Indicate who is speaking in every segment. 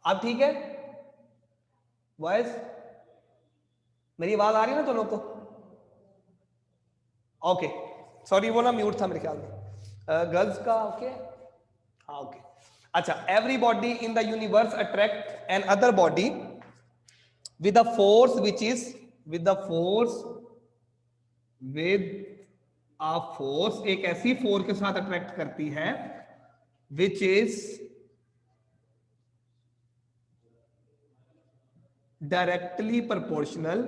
Speaker 1: अब ठीक है बॉयज, मेरी आवाज आ रही है ना दोनों को? ओके, सॉरी वो ना म्यूट था मेरे ख्याल में। गर्ल्स का ओके, हाँ ओके। अच्छा, every body in the universe attract another body with a force which is with the force with a force, एक ऐसी फोर्स के साथ अट्रैक्ट करती है which is directly proportional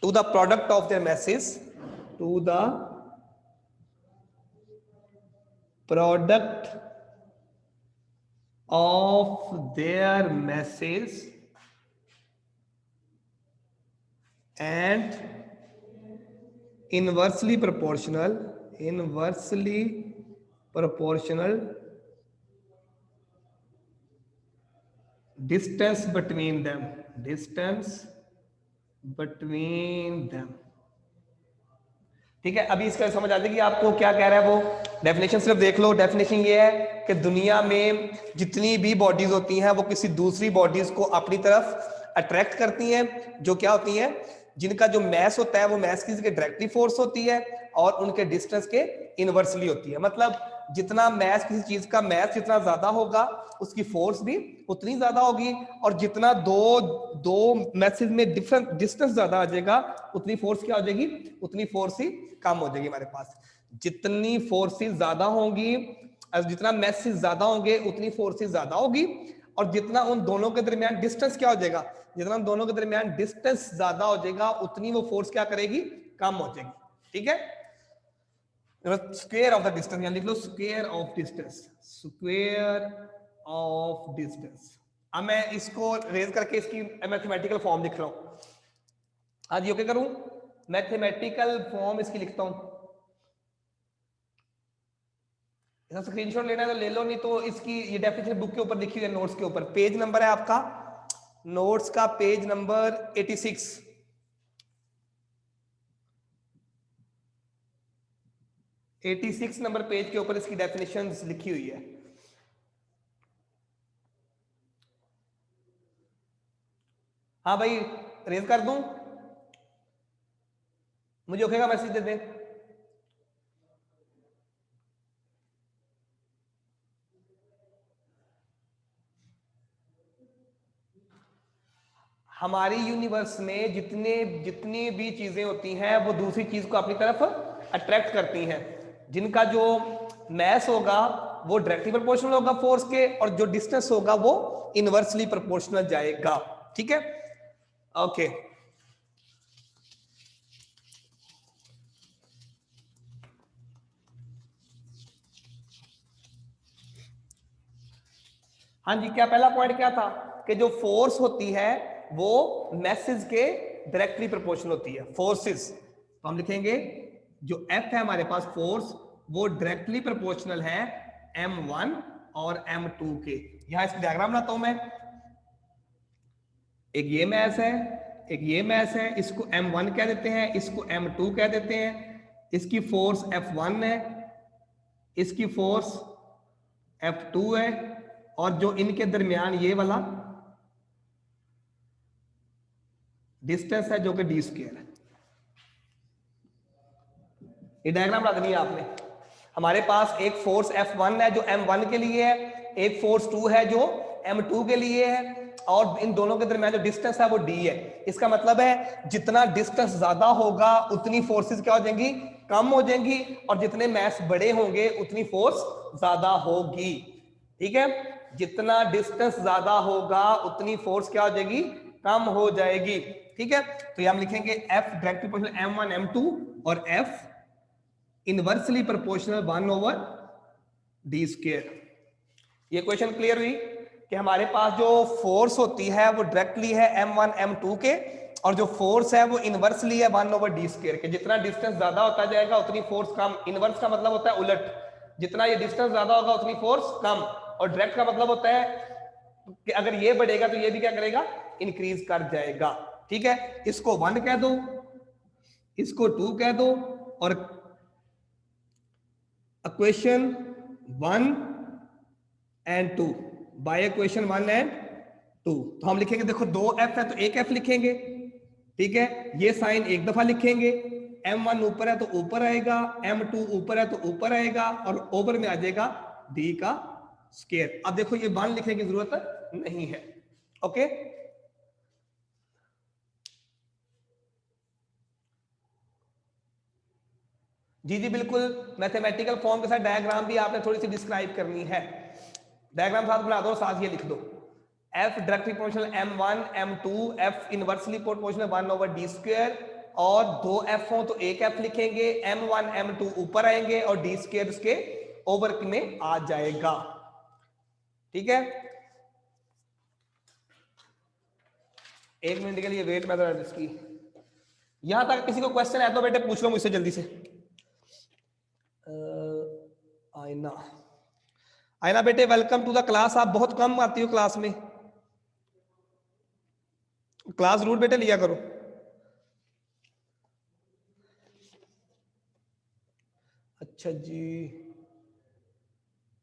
Speaker 1: to the product of their masses, to the product of their masses and inversely proportional distance between them, ठीक है। अभी इसका समझ आती है कि आपको क्या कह रहा है वो। डेफिनेशन सिर्फ देख लो, डेफिनेशन ये है कि दुनिया में जितनी भी बॉडीज होती हैं वो किसी दूसरी बॉडीज को अपनी तरफ अट्रैक्ट करती हैं, जो क्या होती हैं, जिनका जो मैस होता है वो मैस किसी के डायरेक्टली फोर्स होती है और उनके डिस्टेंस के इनवर्सली होती है। मतलब जितना मैस, किसी चीज का मैस जितना ज्यादा होगा उसकी फोर्स भी उतनी ज्यादा होगी, और जितना दो मैसेज में डिफरेंट डिस्टेंस ज्यादा आ जाएगा उतनी फोर्स क्या हो जाएगी, उतनी फोर्स ही कम हो जाएगी हमारे पास। जितनी फोर्सेस ज्यादा होंगी, जितना मैसेज ज्यादा होंगे उतनी फोर्सेस ज्यादा होगी, और जितना उन दोनों के दरमियान डिस्टेंस क्या हो जाएगा, जितना उन दोनों के दरमियान डिस्टेंस ज्यादा हो जाएगा उतनी वो फोर्स क्या करेगी, कम हो जाएगी। ठीक है, स्क्वायर ऑफ द डिस्टेंस, यानी लिख लो स्क्वायर ऑफ डिस्टेंस। अब मैं इसको रेज करके इसकी मैथमेटिकल फॉर्म लिख रहा हूं। आज ये क्या करूं, मैथमेटिकल फॉर्म इसकी लिखता हूं। इसका स्क्रीनशॉट लेना है तो ले लो, नहीं तो इसकी ये डेफिनेशन बुक के ऊपर लिखी हुई है, नोट्स के ऊपर। पेज नंबर है आपका नोट्स का, पेज नंबर 86। नंबर पेज के ऊपर इसकी डेफिनेशंस लिखी हुई है। हाँ भाई, रेज कर दूं, मुझे ओके का मैसेज दे दे। हमारी यूनिवर्स में जितनी भी चीजें होती हैं वो दूसरी चीज को अपनी तरफ अट्रैक्ट करती हैं। जिनका जो मैस होगा वो डायरेक्टली प्रोपोर्शनल होगा फोर्स के, और जो डिस्टेंस होगा वो इनवर्सली प्रोपोर्शनल जाएगा। ठीक है, ओके। हाँ जी, क्या पहला पॉइंट क्या था कि जो फोर्स होती है वो मैसेज के डायरेक्टली प्रोपोर्शनल होती है, फोर्सेस। तो हम लिखेंगे जो F है हमारे पास फोर्स, वो डायरेक्टली प्रोपोर्शनल है M1 और M2 के। यहां इसका डायग्राम बनाता हूं मैं। एक ये मैस है, एक ये मैस है, इसको M1 कह देते हैं, इसको M2 कह देते हैं। इसकी फोर्स F1 है, इसकी फोर्स F2 है, और जो इनके दरमियान ये वाला डिस्टेंस है जो कि डी स्क्वायर है। ये डायग्राम बना देनी है आपने। हमारे पास एक फोर्स F1 है जो M1 के लिए है, एक फोर्स 2 है जो M2 के लिए है, और इन दोनों के दरमियान जो डिस्टेंस है वो D है। इसका मतलब है जितना डिस्टेंस ज्यादा होगा उतनी फोर्सेस क्या हो जाएंगी, कम हो जाएंगी, और जितने मैस बड़े होंगे उतनी फोर्स ज्यादा होगी। ठीक है, जितना डिस्टेंस ज्यादा होगा उतनी फोर्स क्या हो जाएगी, कम हो जाएगी। ठीक है, तो ये हम लिखेंगे F directly proportional M1 M2 और F inversely proportional 1/d square. ये क्वेश्चन क्लियर हुई कि हमारे पास जो फोर्स होती है वो डायरेक्टली है M1 M2 के, और जो फोर्स है वो इनवर्सली है 1/d स्क्वायर के। जितना डिस्टेंस ज्यादा होता जाएगा उतनी फोर्स कम। इनवर्स का मतलब होता है उलट, जितना ये डिस्टेंस ज्यादा होगा उतनी फोर्स कम, और डायरेक्ट का मतलब होता है कि अगर ये बढ़ेगा तो ये भी क्या करेगा, इंक्रीज कर जाएगा। ठीक है, इसको 1 कह दो, इसको 2 कह दो, और equation 1 and 2 by equation 1 and 2। तो हम लिखेंगे, देखो 2f है तो एक f लिखेंगे, ठीक है, ये साइन एक दफा लिखेंगे, m1 ऊपर है तो ऊपर आएगा, m2 ऊपर है तो ऊपर आएगा, और ओवर में आ जाएगा d का स्क्वायर। अब देखो ये 1 लिखने की जरूरत नहीं है। ओके, जी जी बिल्कुल, मैथमेटिकल फॉर्म के साथ डायग्राम भी आपने थोड़ी सी डिस्क्राइब करनी है। डायग्राम साथ बना दो, साथ ये लिख दो, f directly proportional m1 m2, f inversely proportional 1/d², और 2f हो तो एक f लिखेंगे, m1 m2 ऊपर आएंगे और d² उसके ओवर में आ जाएगा। ठीक है, एक मिनट के लिए वेट मैं इसकी, यहां तक किसी को क्वेश्चन है तो बेटे पूछ लो मुझसे जल्दी से। आईना, आईना बेटे वेलकम टू द क्लास। आप बहुत कम आती हो क्लास में, क्लास रूट बेटे लिया करो। अच्छा जी,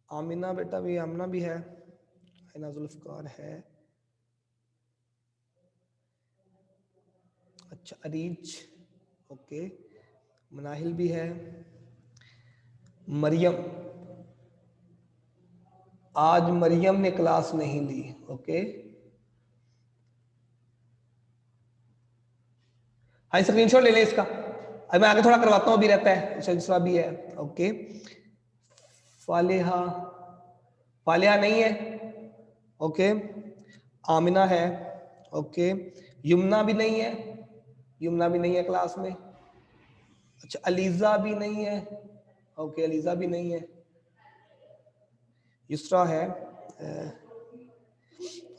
Speaker 1: आमिना बेटा भी, आमना भी है, आईना जुल्फकार है, अच्छा अरीज, ओके, मनाहिल भी है, मरियम, आज मरियम ने क्लास नहीं ली, ओके, हाँ स्क्रीनशॉट ले लें इसका, अभी मैं आगे थोड़ा करवाता हूँ, अभी रहता है, शंसरा भी है, ओके, फालिहा, फालिहा नहीं है, ओके, आमिना है, ओके, युमना भी नहीं है, युमना भी नहीं है क्लास में, अच्छा अलीजा भी नहीं है, ओके अलीजा भी नहीं है, युसरा है,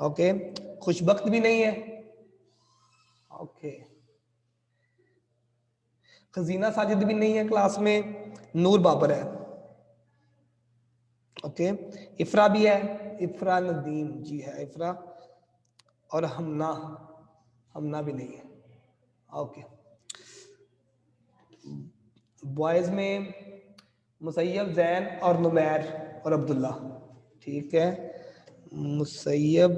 Speaker 1: ओके, खुशबख्त भी नहीं है, ओके, खजीना साजिद भी नहीं है क्लास में, नूर बाबर है, ओके, इफ्रा भी है, इफ्रा नदीम जी है इफ्रा, और हमना, हमना भी नहीं है, ओके, बॉयज में मुसैयब, जैन और नुमैर और अब्दुल्ला, ठीक है, मुसैयब,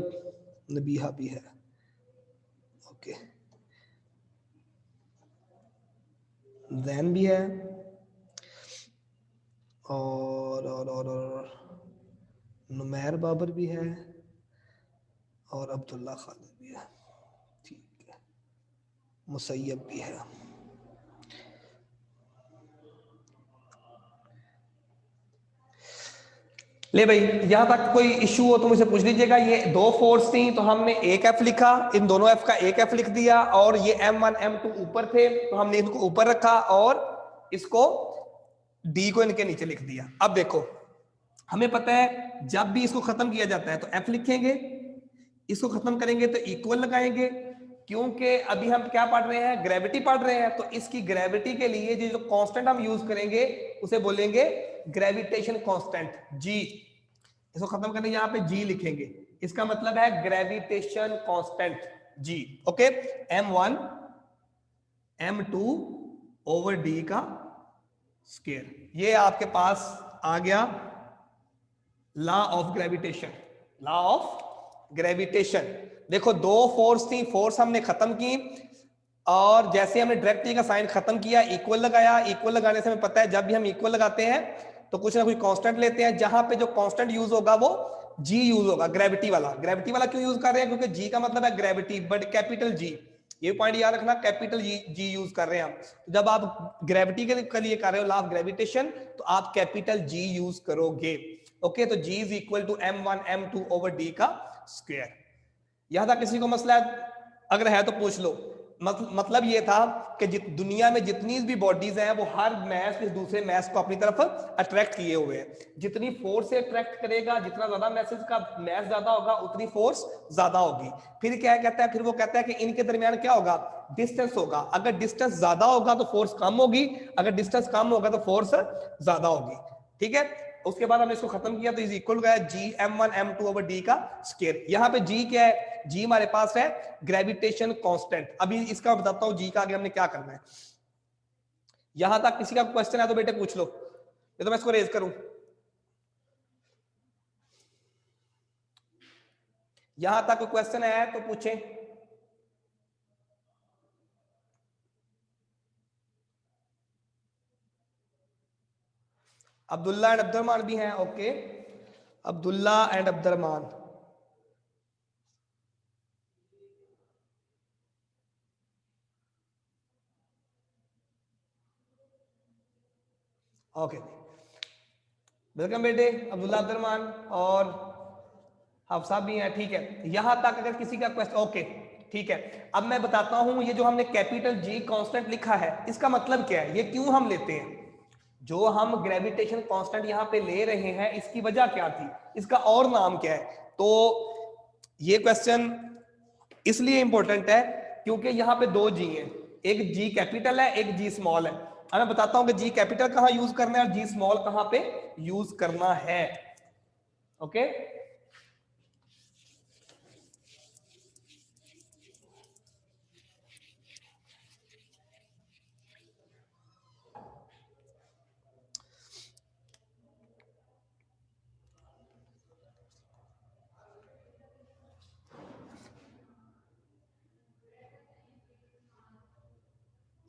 Speaker 1: नबीहा भी है, ओके, जैन भी है, और नुमैर बाबर भी है, और अब्दुल्ला खालिद भी है, ठीक है, मुसैयब भी है। ले भाई, यहां तक कोई इशू हो तो मुझे पूछ लीजिएगा। ये दो फोर्स थी तो हमने एक एफ लिखा, इन दोनों एफ का एक एफ लिख दिया, और ये m1 m2 ऊपर थे तो हमने इनको ऊपर रखा और इसको d को इनके नीचे लिख दिया। अब देखो हमें पता है जब भी इसको खत्म किया जाता है तो f लिखेंगे, इसको खत्म करेंगे तो इक्वल लगाएंगे, क्योंकि अभी हम क्या पढ़ रहे हैं, ग्रेविटी पढ़ रहे हैं, तो इसकी ग्रेविटी के लिए जो कांस्टेंट हम यूज करेंगे उसे बोलेंगे ग्रेविटेशन कांस्टेंट g। इसको खत्म करने यहां पे g लिखेंगे, इसका मतलब है gravitation constant g, okay, m1 m2 over d का स्क्वायर। ये आपके पास आ गया law of gravitation, law of gravitation. देखो दो फोर्स थी, फोर्स हमने खत्म की, और जैसे हमने डायरेक्टली का साइन खत्म किया, इक्वल लगाया, इक्वल लगाने से हमें पता है जब भी हम इक्वल लगाते हैं तो कुछ ना कुछ कांस्टेंट लेते हैं, जहां पे जो कांस्टेंट यूज होगा वो जी यूज होगा, ग्रेविटी वाला। ग्रेविटी वाला क्यों यूज कर रहे हैं, क्योंकि जी का मतलब है ग्रेविटी, बट कैपिटल जी, ये पॉइंट याद रखना, कैपिटल जी यूज कर रहे हैं हम। तो जब आप ग्रेविटी के लिए कर रहे हो लॉ ऑफ ग्रेविटेशन तो आप कैपिटल जी यूज करोगे, ओके। तो G is equal to m1 m2 over D का स्क्वायर। यहां तक किसी को मसला है? अगर है तो पूछ लो। मतलब ये था कि दुनिया में जितनी भी बॉडीज हैं वो हर मैस इस दूसरे मैस को अपनी तरफ अट्रैक्ट किए हुए हैं। जितनी फोर्स से अट्रैक्ट करेगा, जितना ज्यादा मैसेज का मैस ज्यादा होगा उतनी फोर्स ज्यादा होगी। फिर क्या कहता है, फिर वो कहता है कि इनके दरमियान क्या होगा, डिस्टेंस होगा। अगर डिस्टेंस ज्यादा होगा तो फोर्स कम होगी, अगर डिस्टेंस कम होगा तो फोर्स ज्यादा होगी, ठीक है। उसके बाद हमने इसको खत्म किया तो इज इक्वल गया Gm1m2/d का स्क्वायर। यहाँ पे G क्या है, G हमारे पास है ग्रेविटेशन कांस्टेंट। अभी इसका बताता हूँ G का आगे हमने क्या करना है। यहां तक किसी का क्वेश्चन है तो बेटे पूछ लो, ये तो मैं इसको रेज करूं। यहां तक कोई क्वेश्चन है तो पूछें। अब्दुल्ला एंड अब्दुलरमान भी हैं, okay, Abdullah and Abdul Rahman. Okay, welcome बेटे अब्दुल्ला अब्दुलरमान, और हफ्सा भी हैं, ठीक है। यहां तक अगर किसी का क्वेश्चन, ओके ठीक है। अब मैं बताता हूं ये जो हमने कैपिटल G कांस्टेंट लिखा है इसका मतलब क्या है, ये क्यों हम लेते हैं। जो हम ग्रेविटेशन कांस्टेंट यहां पे ले रहे हैं इसकी वजह क्या थी, इसका और नाम क्या है। तो ये क्वेश्चन इसलिए इंपॉर्टेंट है क्योंकि यहाँ पे दो जी हैं, एक जी कैपिटल है एक जी स्मॉल है। अब मैं बताता हूं कि जी कैपिटल कहां यूज करना है और जी स्मॉल कहां पे यूज करना है। Okay,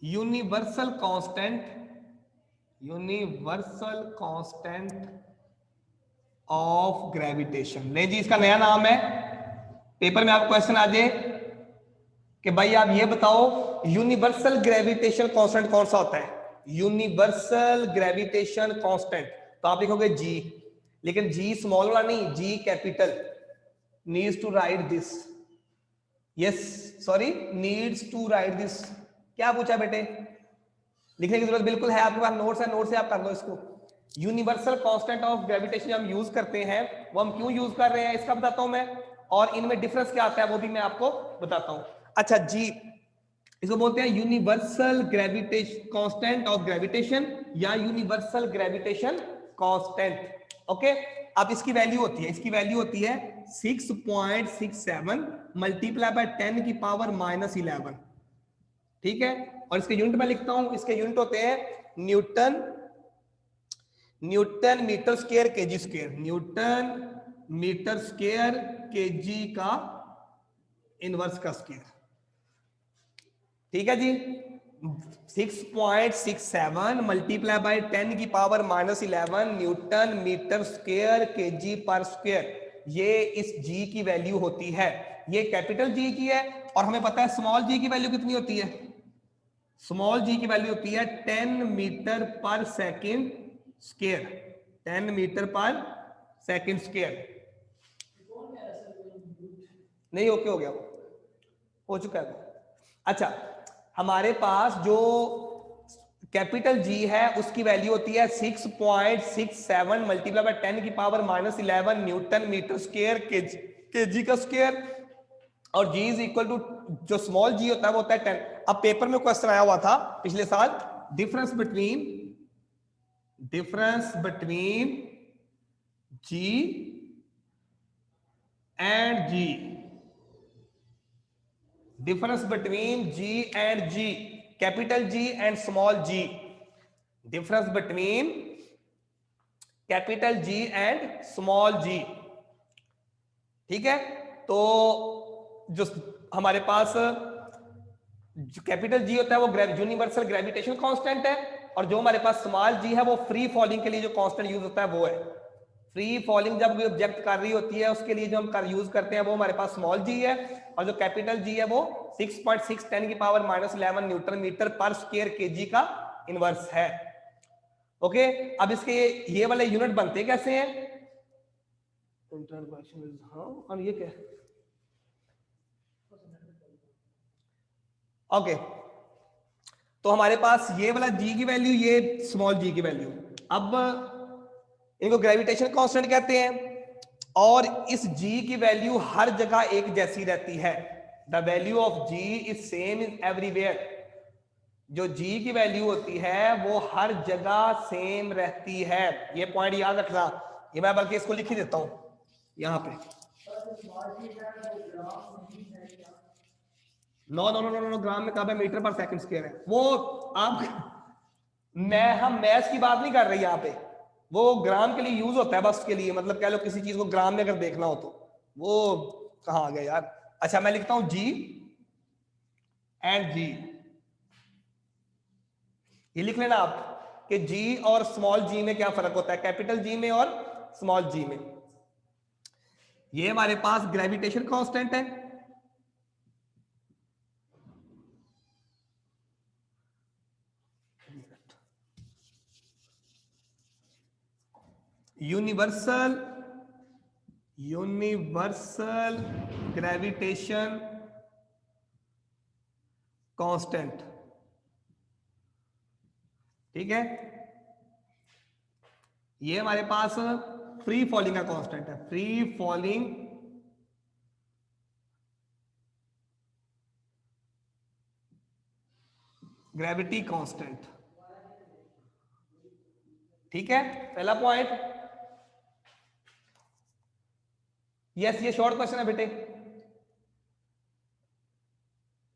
Speaker 1: universal constant of gravitation, नहीं जी इसका नया नाम है। पेपर में आपको क्वेश्चन आ जाए कि भाई आप ये बताओ यूनिवर्सल ग्रेविटेशन कांस्टेंट कौन सा होता है। यूनिवर्सल ग्रेविटेशन कांस्टेंट, तो आप लिखोगे जी, लेकिन जी स्मॉल वाला नहीं, G capital. Needs to write this, yes sorry needs to write this. क्या पूछा बेटे, लिखने की जरूरत बिल्कुल है, आपके पास नोट्स है, नोट से आप कर लो इसको। यूनिवर्सल कांस्टेंट ऑफ ग्रेविटेशन हम यूज करते हैं, वो हम क्यों यूज कर रहे हैं इसका बताता हूं मैं, और इनमें डिफरेंस क्या आता है वो भी मैं आपको बताता हूं। अच्छा जी, इसको बोलते हैं universal gravitation constant of gravitation या यूनिवर्सल ग्रेविटेशन कांस्टेंट। ओके, अब इसकी वैल्यू होती है, इसकी वैल्यू होती है 6.67 मल्टीप्लाई बाय 10 की पावर -11, ठीक है। और इसके यूनिट में लिखता हूं, इसके यूनिट होते हैं newton metre square KG square, newton metre square KG का इनवर्स का स्क्वायर, ठीक है जी। 6.67 मल्टीप्लाई बाय 10 की power -11 newton metre square KG पर स्क्वायर, ये इस जी की वैल्यू होती है। ये कैपिटल जी की है, और हमें पता है स्मॉल जी की वैल्यू कितनी होती है। स्मॉल जी की वैल्यू होती है 10 मीटर पर सेकेंड स्क्वायर, 10 मीटर पर सेकेंड स्क्वायर। नहीं ओके हो गया, वो हो चुका है वो। अच्छा, हमारे पास जो कैपिटल जी है उसकी वैल्यू होती है 6.67 मल्टीप्लाई बाय 10 की power -11 newton metre square KG का स्क्वायर, और जी इज इक्वल टू जो स्मॉल जी होता है वो होता है 10। अब पेपर में क्वेश्चन आया हुआ था पिछले साल, difference between G and G, difference between G and G, capital G and small G, difference between capital G and small G, ठीक है। तो जो हमारे पास जो कैपिटल जी होता है वो यूनिवर्सल ग्रेविटेशन कांस्टेंट है, और जो हमारे पास स्मॉल जी है वो फ्री फॉलिंग के लिए जो कांस्टेंट यूज होता है वो है। फ्री फॉलिंग जब कोई ऑब्जेक्ट कर रही होती है उसके लिए जो हम कर यूज करते हैं वो हमारे पास स्मॉल जी है, और जो कैपिटल जी है वो 6.610 की पावर -11 न्यूटन मीटर पर स्क्वायर केजी का इनवर्स है। ओके, अब इसके ये वाले यूनिट बनते कैसे हैं, और ये क्या है, ओके तो हमारे पास ये वाला जी की वैल्यू, ये स्मॉल जी की वैल्यू, अब इनको ग्रेविटेशन कांस्टेंट कहते हैं, और इस जी की वैल्यू हर जगह एक जैसी रहती है। The value of G is same in everywhere, जो g की वैल्यू होती है वो हर जगह सेम रहती है। ये पॉइंट याद रखना, ये मैं बल्कि इसको लिख ही देता हूं यहाँ पे। No no no no no, gram में कब है, मीटर पर सेकंड स्क्वायर है वो। आप हम मैथ्स की बात नहीं कर रहे यहाँ पे, वो ग्राम के लिए यूज होता है बस के लिए, मतलब कह लो किसी चीज को ग्राम में अगर देखना हो तो। वो कहाँ आ गया यार। अच्छा मैं लिखता हूं g एंड g, ये लिख लेना आप कि g और स्मॉल g में क्या फर्क होता है, कैपिटल G में और स्मॉल g में। ये हमारे पास ग्रेविटेशन कांस्टेंट है, यूनिवर्सल ग्रेविटेशन कांस्टेंट, ठीक है। ये हमारे पास फ्री फॉलिंग का कांस्टेंट है, फ्री फॉलिंग ग्रेविटी कांस्टेंट, ठीक है। पहला पॉइंट, यस ये शॉर्ट क्वेश्चन है बेटे,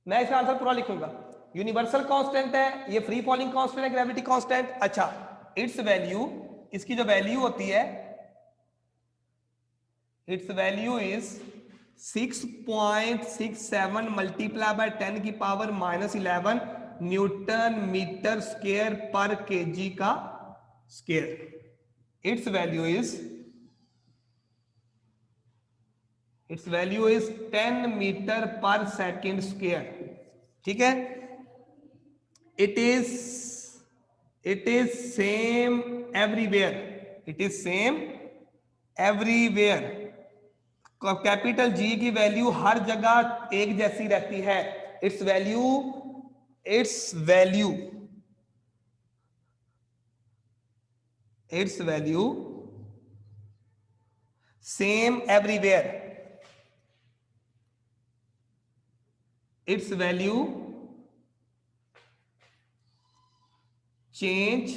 Speaker 1: मैं इसका आंसर पूरा लिखूंगा। यूनिवर्सल कांस्टेंट है, ये फ्री फॉलिंग कांस्टेंट है, ग्रेविटी कांस्टेंट। अच्छा इट्स वैल्यू, इसकी जो वैल्यू होती है, it's value is 6.67 multiply by 10 की पावर -11 न्यूटन मीटर स्क्वायर पर केजी का square. Its value is 10 metre पर सेकेंड स्क्वायर, ठीक है। It is same everywhere, it is same everywhere. Capital G की वैल्यू हर जगह एक जैसी रहती है। It's value same everywhere, its value change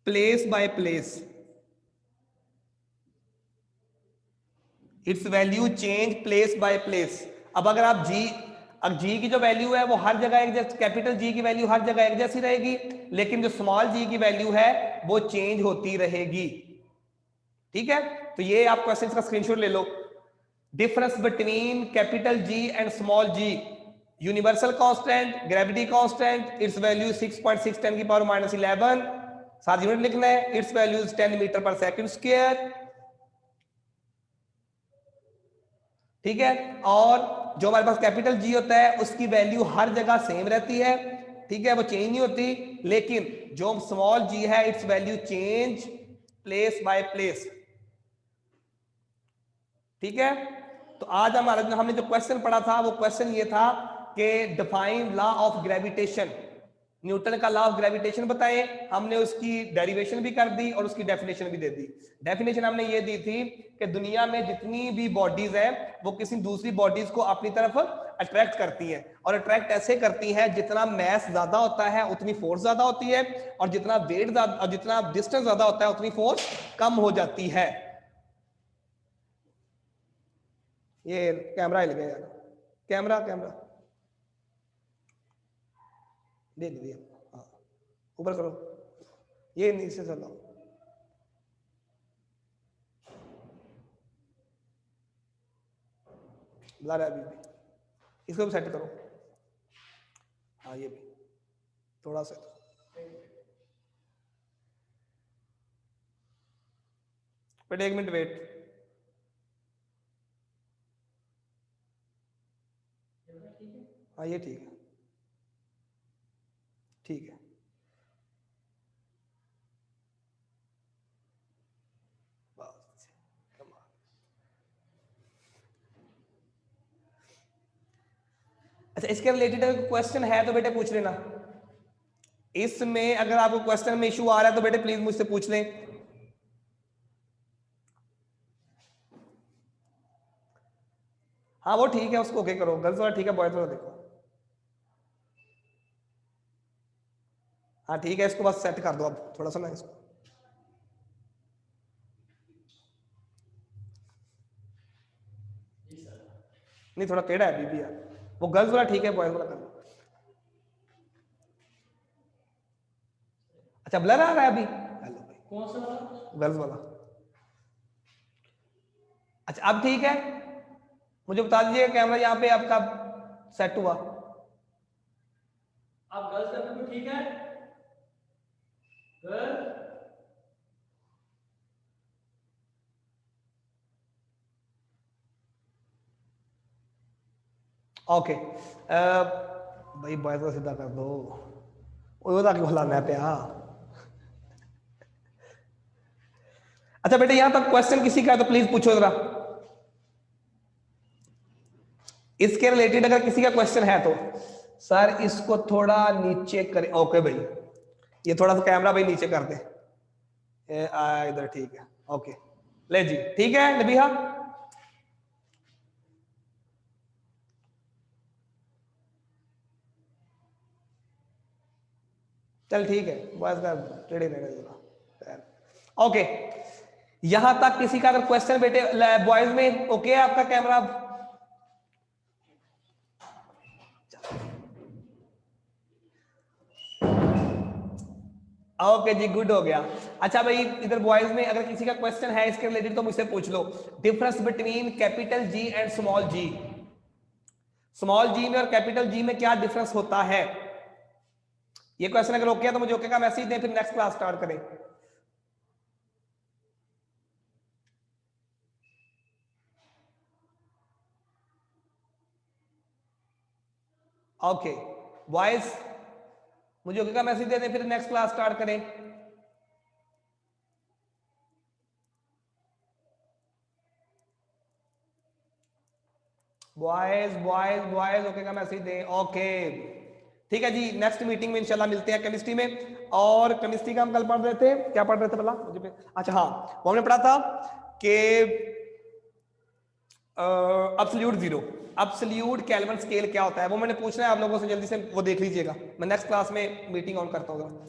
Speaker 1: place by place, it's value change place by place. अब अगर आप जी की जो वैल्यू है वो हर जगह एक जैसी, कैपिटल जी की वैल्यू हर जगह एक जैसी रहेगी, लेकिन जो स्मॉल जी की वैल्यू है वो चेंज होती रहेगी, ठीक है। तो ये आप क्वेश्चन का स्क्रीनशॉट ले लो। Difference between capital G and small G, universal constant, gravity constant, it's value 6.6 10 की पावर -11, साथ यूनिट लिखना है, इट्स वैल्यू 10 मीटर पर सेकंड स्क्वायर, ठीक है। और जो हमारे पास कैपिटल जी होता है उसकी वैल्यू हर जगह सेम रहती है, ठीक है, वो चेंज नहीं होती। लेकिन जो स्मॉल जी है it's value change place by place, ठीक है। तो आज हमारा हमने जो क्वेश्चन पढ़ा था वो क्वेश्चन ये था कि define law of gravitation, Newton का लॉ ऑफ ग्रेविटेशन बताएं। हमने उसकी डेरिवेशन भी कर दी और उसकी डेफिनेशन भी दे दी। डेफिनेशन हमने ये दी थी कि दुनिया में जितनी भी बॉडीज हैं वो किसी दूसरी बॉडीज को अपनी तरफ अट्रैक्ट करती हैं, और अट्रैक्ट ऐसे करती हैं जितना मैस ज्यादा होता है उतनी फोर्स ज्यादा होती है, और जितना वेट ज्यादा और जितना डिस्टेंस ज्यादा होता है उतनी फोर्स कम हो जाती है। ये कैमरा हिल गया यार, कैमरा दे लीजिए, हाँ ऊपर करो, ये नीचे चलो, बुला रहा है अभी भी, इसको भी सेट करो, हाँ ये भी थोड़ा सा, बट 1 मिनट वेट, हाँ ये ठीक है, ठीक है। अच्छा इसके रिलेटेड अगर क्वेश्चन है तो बेटे पूछ लेना, इसमें अगर आपको क्वेश्चन में इशू आ रहा है तो बेटे प्लीज मुझसे पूछ लें। हाँ वो ठीक है, उसको ओके करो, गर्ल्स वाला ठीक है, बॉयज वाला देखो। हाँ ठीक है, इसको बस सेट कर दो अब थोड़ा सा ना इसको। नहीं थोड़ा टेढ़ा है अभी भी यार, वो गर्ल्स वाला ठीक है, बॉयज वाला कर दो। अच्छा ब्लर आ रहा है अभी, हेलो भाई
Speaker 2: कौन सा वाला?
Speaker 1: गर्ल्स वाला। अच्छा अब ठीक है, मुझे बता दीजिए कैमरा यहाँ पे आपका सेट हुआ।
Speaker 2: आप गर्ल्स का बिल्कुल ठीक है। गर्ल
Speaker 1: ओके भाई बॉयज को सीधा कर दो, ਉਹਦਾ क्यों हिलाना है प्या। अच्छा बेटे यहां तक क्वेश्चन किसी का है तो प्लीज पूछो जरा, इसके रिलेटेड अगर किसी का क्वेश्चन है तो। सर इसको थोड़ा नीचे करें, ओके भाई ये थोड़ा सा कैमरा भाई नीचे कर दे, इधर ठीक है, ओके ले जी ठीक है नबीहा। चल ठीक है, बस टेढ़े रहेगा। ओके यहां तक किसी का अगर क्वेश्चन बेटे बॉयज में ओके है आपका कैमरा। ओके जी गुड हो गया। अच्छा भाई इधर बॉयज में अगर किसी का क्वेश्चन है इसके रिलेटेड तो मुझसे पूछ लो, difference between capital G and small G. Small G में और कैपिटल जी में क्या डिफरेंस होता है, ये क्वेश्चन अगर ओके है तो मुझे ओके का मैसेज दें, फिर नेक्स्ट क्लास स्टार्ट करें। ओके बॉयज मुझे ओके का मैसेज दे दें, फिर नेक्स्ट क्लास स्टार्ट करें। बॉयज बॉयज बॉयज ओके का मैसेज दें, ओके ठीक है जी। नेक्स्ट मीटिंग में इंशाल्लाह मिलते हैं केमिस्ट्री में। और केमिस्ट्री का हम कल पढ़ रहे थे, क्या पढ़ रहे थे भला मुझे अच्छा हाँ वो हमने पढ़ा था कि absolute zero, absolute kelvin scale क्या होता है, वो मैंने पूछना है आप लोगों से, जल्दी से वो देख लीजिएगा। मैं नेक्स्ट क्लास में मीटिंग ऑन करता हूँ।